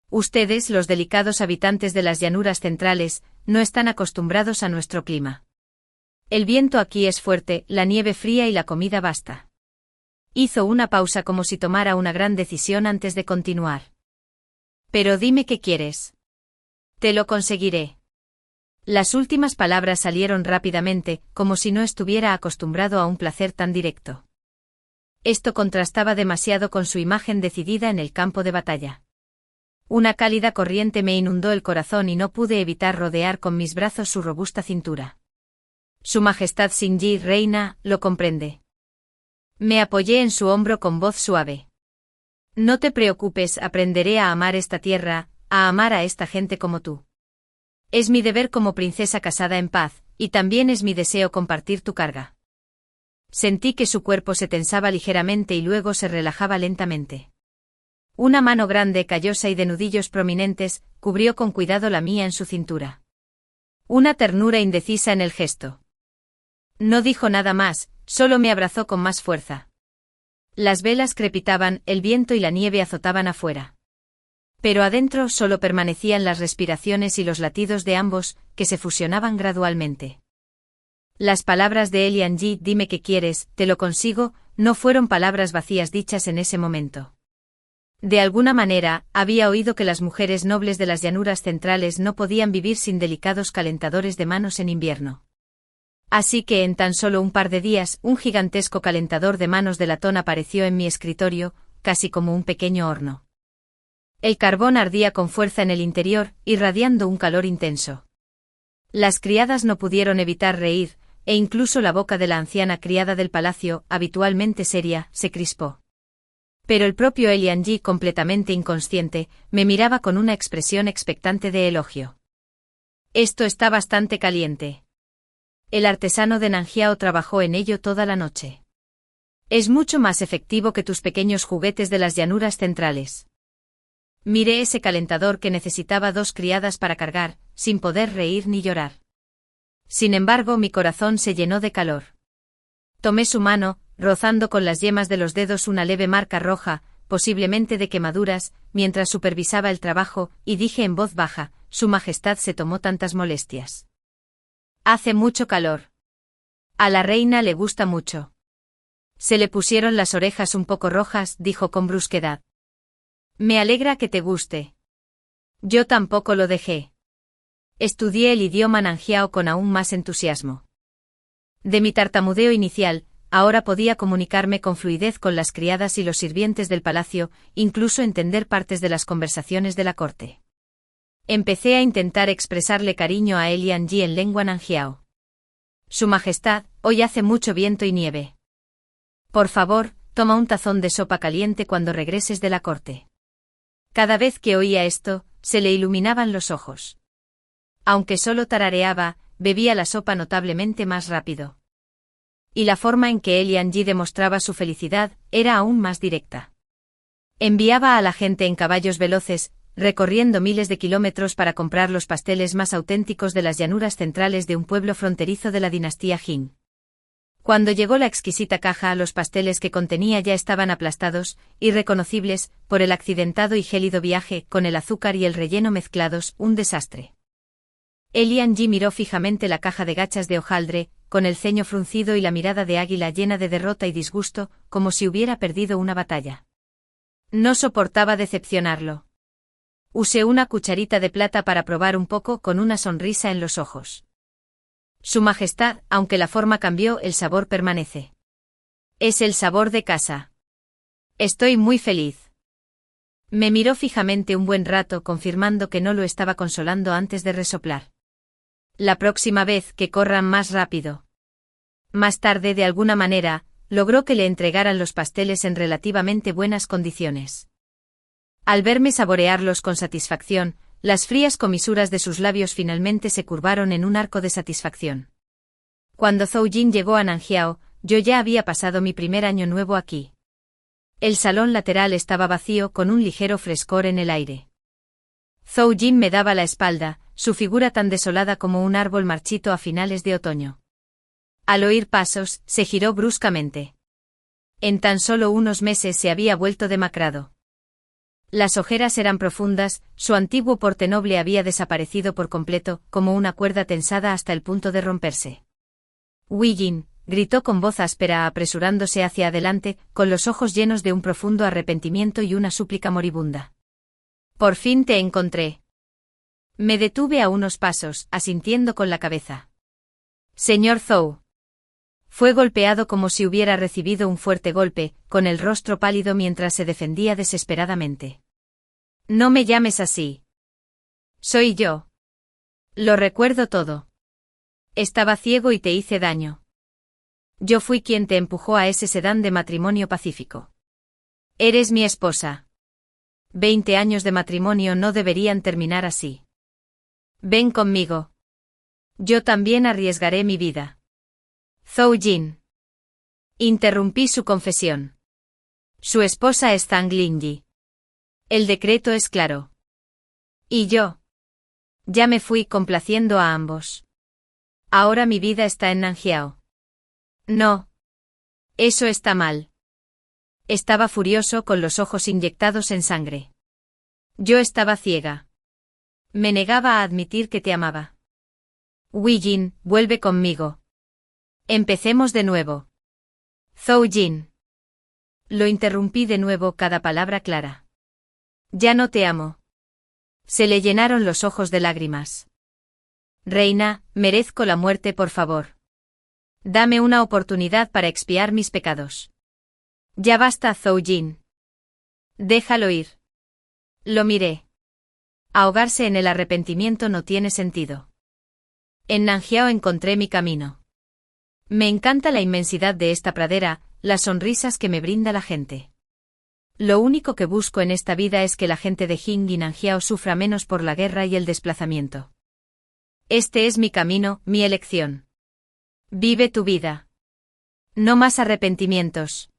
Ustedes, los delicados habitantes de las llanuras centrales, no están acostumbrados a nuestro clima. El viento aquí es fuerte, la nieve fría y la comida basta. Hizo una pausa como si tomara una gran decisión antes de continuar. Pero dime qué quieres. Te lo conseguiré. Las últimas palabras salieron rápidamente, como si no estuviera acostumbrado a un placer tan directo. Esto contrastaba demasiado con su imagen decidida en el campo de batalla. Una cálida corriente me inundó el corazón y no pude evitar rodear con mis brazos su robusta cintura. Su Majestad Shinji, reina, lo comprende. Me apoyé en su hombro con voz suave. No te preocupes, aprenderé a amar esta tierra, a amar a esta gente como tú. Es mi deber como princesa casada en paz, y también es mi deseo compartir tu carga. Sentí que su cuerpo se tensaba ligeramente y luego se relajaba lentamente. Una mano grande, callosa y de nudillos prominentes, cubrió con cuidado la mía en su cintura. Una ternura indecisa en el gesto. No dijo nada más, solo me abrazó con más fuerza. Las velas crepitaban, el viento y la nieve azotaban afuera. Pero adentro solo permanecían las respiraciones y los latidos de ambos, que se fusionaban gradualmente. Las palabras de Elianji, dime qué quieres, te lo consigo, no fueron palabras vacías dichas en ese momento. De alguna manera, había oído que las mujeres nobles de las llanuras centrales no podían vivir sin delicados calentadores de manos en invierno. Así que en tan solo un par de días, un gigantesco calentador de manos de latón apareció en mi escritorio, casi como un pequeño horno. El carbón ardía con fuerza en el interior, irradiando un calor intenso. Las criadas no pudieron evitar reír, e incluso la boca de la anciana criada del palacio, habitualmente seria, se crispó. Pero el propio Elianji, completamente inconsciente, me miraba con una expresión expectante de elogio. Esto está bastante caliente. El artesano de Nanjiao trabajó en ello toda la noche. Es mucho más efectivo que tus pequeños juguetes de las llanuras centrales. Miré ese calentador que necesitaba 2 criadas para cargar, sin poder reír ni llorar. Sin embargo, mi corazón se llenó de calor. Tomé su mano, rozando con las yemas de los dedos una leve marca roja, posiblemente de quemaduras, mientras supervisaba el trabajo, y dije en voz baja, Su Majestad se tomó tantas molestias. Hace mucho calor. A la reina le gusta mucho. Se le pusieron las orejas un poco rojas, dijo con brusquedad. Me alegra que te guste. Yo tampoco lo dejé. Estudié el idioma Nanjiao con aún más entusiasmo. De mi tartamudeo inicial, ahora podía comunicarme con fluidez con las criadas y los sirvientes del palacio, incluso entender partes de las conversaciones de la corte. Empecé a intentar expresarle cariño a Elianji en lengua Nanjiao. Su Majestad, hoy hace mucho viento y nieve. Por favor, toma un tazón de sopa caliente cuando regreses de la corte. Cada vez que oía esto, se le iluminaban los ojos. Aunque solo tarareaba, bebía la sopa notablemente más rápido. Y la forma en que Elianji demostraba su felicidad era aún más directa. Enviaba a la gente en caballos veloces, recorriendo miles de kilómetros para comprar los pasteles más auténticos de las llanuras centrales de un pueblo fronterizo de la dinastía Jin. Cuando llegó la exquisita caja, los pasteles que contenía ya estaban aplastados, irreconocibles, por el accidentado y gélido viaje, con el azúcar y el relleno mezclados, un desastre. Elianji miró fijamente la caja de gachas de hojaldre, con el ceño fruncido y la mirada de águila llena de derrota y disgusto, como si hubiera perdido una batalla. No soportaba decepcionarlo. Usé una cucharita de plata para probar un poco con una sonrisa en los ojos. Su Majestad, aunque la forma cambió, el sabor permanece. Es el sabor de casa. Estoy muy feliz. Me miró fijamente un buen rato, confirmando que no lo estaba consolando antes de resoplar. La próxima vez que corran más rápido. Más tarde, de alguna manera, logró que le entregaran los pasteles en relativamente buenas condiciones. Al verme saborearlos con satisfacción, las frías comisuras de sus labios finalmente se curvaron en un arco de satisfacción. Cuando Zhou Jin llegó a Nanjiao, yo ya había pasado mi primer año nuevo aquí. El salón lateral estaba vacío, con un ligero frescor en el aire. Zhou Jin me daba la espalda, su figura tan desolada como un árbol marchito a finales de otoño. Al oír pasos, se giró bruscamente. En tan solo unos meses se había vuelto demacrado. Las ojeras eran profundas, su antiguo porte noble había desaparecido por completo, como una cuerda tensada hasta el punto de romperse. Wee-Jin, gritó con voz áspera apresurándose hacia adelante, con los ojos llenos de un profundo arrepentimiento y una súplica moribunda. Por fin te encontré. Me detuve a unos pasos, asintiendo con la cabeza. Señor Zhou. Fue golpeado como si hubiera recibido un fuerte golpe, con el rostro pálido mientras se defendía desesperadamente. No me llames así. Soy yo. Lo recuerdo todo. Estaba ciego y te hice daño. Yo fui quien te empujó a ese sedán de matrimonio pacífico. Eres mi esposa. 20 años de matrimonio no deberían terminar así. Ven conmigo. Yo también arriesgaré mi vida. Zhou Jin. Interrumpí su confesión. Su esposa es Zhang Lingyi. El decreto es claro. Y yo. Ya me fui complaciendo a ambos. Ahora mi vida está en Nanjiao. No. Eso está mal. Estaba furioso con los ojos inyectados en sangre. Yo estaba ciega. Me negaba a admitir que te amaba. Wee-Jin, vuelve conmigo. Empecemos de nuevo. Zhou Jin. Lo interrumpí de nuevo, cada palabra clara. Ya no te amo. Se le llenaron los ojos de lágrimas. Reina, merezco la muerte, por favor. Dame una oportunidad para expiar mis pecados. Ya basta, Zhou Jin. Déjalo ir. Lo miré. Ahogarse en el arrepentimiento no tiene sentido. En Nanjiao encontré mi camino. Me encanta la inmensidad de esta pradera, las sonrisas que me brinda la gente. Lo único que busco en esta vida es que la gente de Jing y Nanjiao sufra menos por la guerra y el desplazamiento. Este es mi camino, mi elección. Vive tu vida. No más arrepentimientos.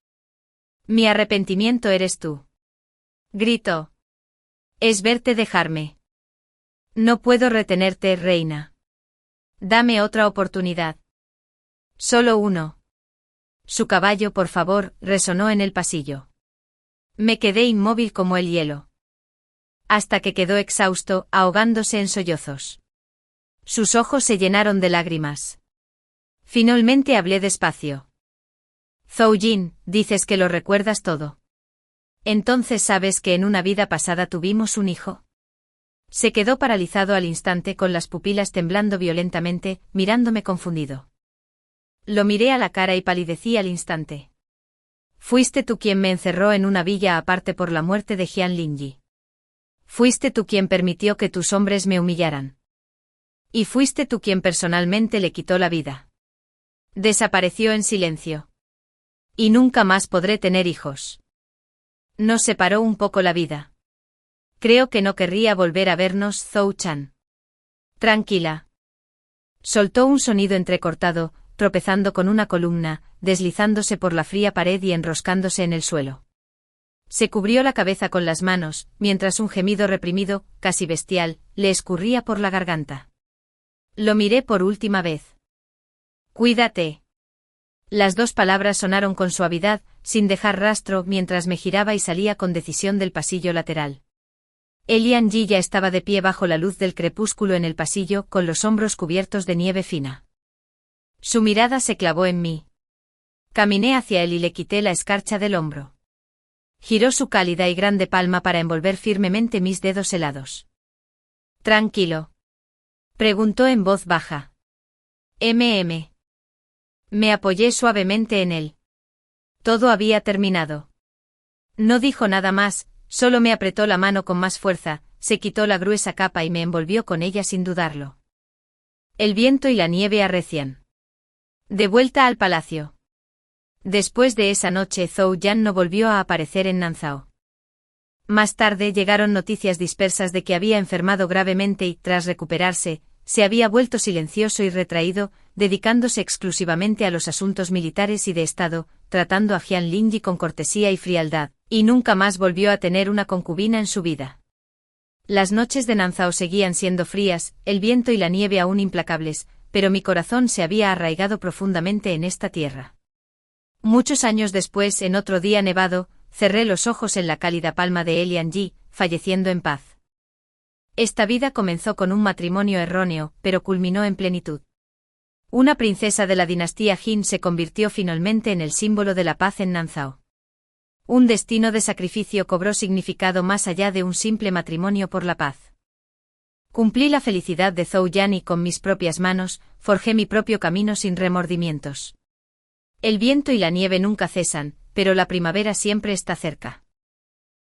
Mi arrepentimiento eres tú. Gritó. Es verte dejarme. No puedo retenerte, reina. Dame otra oportunidad. Solo uno. Su caballo, por favor, resonó en el pasillo. Me quedé inmóvil como el hielo. Hasta que quedó exhausto, ahogándose en sollozos. Sus ojos se llenaron de lágrimas. Finalmente hablé despacio. Zhou Jin, dices que lo recuerdas todo. Entonces sabes que en una vida pasada tuvimos un hijo. Se quedó paralizado al instante con las pupilas temblando violentamente, mirándome confundido. Lo miré a la cara y palidecí al instante. Fuiste tú quien me encerró en una villa aparte por la muerte de Jian Lingyi. Fuiste tú quien permitió que tus hombres me humillaran. Y fuiste tú quien personalmente le quitó la vida. Desapareció en silencio. Y nunca más podré tener hijos. Nos separó un poco la vida. Creo que no querría volver a vernos, Zhou Chan. Tranquila. Soltó un sonido entrecortado, tropezando con una columna, deslizándose por la fría pared y enroscándose en el suelo. Se cubrió la cabeza con las manos, mientras un gemido reprimido, casi bestial, le escurría por la garganta. Lo miré por última vez. Cuídate. Las dos palabras sonaron con suavidad, sin dejar rastro, mientras me giraba y salía con decisión del pasillo lateral. Elian Yi ya estaba de pie bajo la luz del crepúsculo en el pasillo, con los hombros cubiertos de nieve fina. Su mirada se clavó en mí. Caminé hacia él y le quité la escarcha del hombro. Giró su cálida y grande palma para envolver firmemente mis dedos helados. ¿Tranquilo?, preguntó en voz baja. Me apoyé suavemente en él. Todo había terminado. No dijo nada más, solo me apretó la mano con más fuerza, se quitó la gruesa capa y me envolvió con ella sin dudarlo. El viento y la nieve arrecian. De vuelta al palacio. Después de esa noche Zhou Yan no volvió a aparecer en Nanzhao. Más tarde llegaron noticias dispersas de que había enfermado gravemente y, tras recuperarse, se había vuelto silencioso y retraído, dedicándose exclusivamente a los asuntos militares y de Estado, tratando a Jian Lingyi con cortesía y frialdad, y nunca más volvió a tener una concubina en su vida. Las noches de Nanzhao seguían siendo frías, el viento y la nieve aún implacables, pero mi corazón se había arraigado profundamente en esta tierra. Muchos años después, en otro día nevado, cerré los ojos en la cálida palma de Elian Yi, falleciendo en paz. Esta vida comenzó con un matrimonio erróneo, pero culminó en plenitud. Una princesa de la dinastía Jin se convirtió finalmente en el símbolo de la paz en Nanzhao. Un destino de sacrificio cobró significado más allá de un simple matrimonio por la paz. Cumplí la felicidad de Zhou Yan y con mis propias manos, forjé mi propio camino sin remordimientos. El viento y la nieve nunca cesan, pero la primavera siempre está cerca.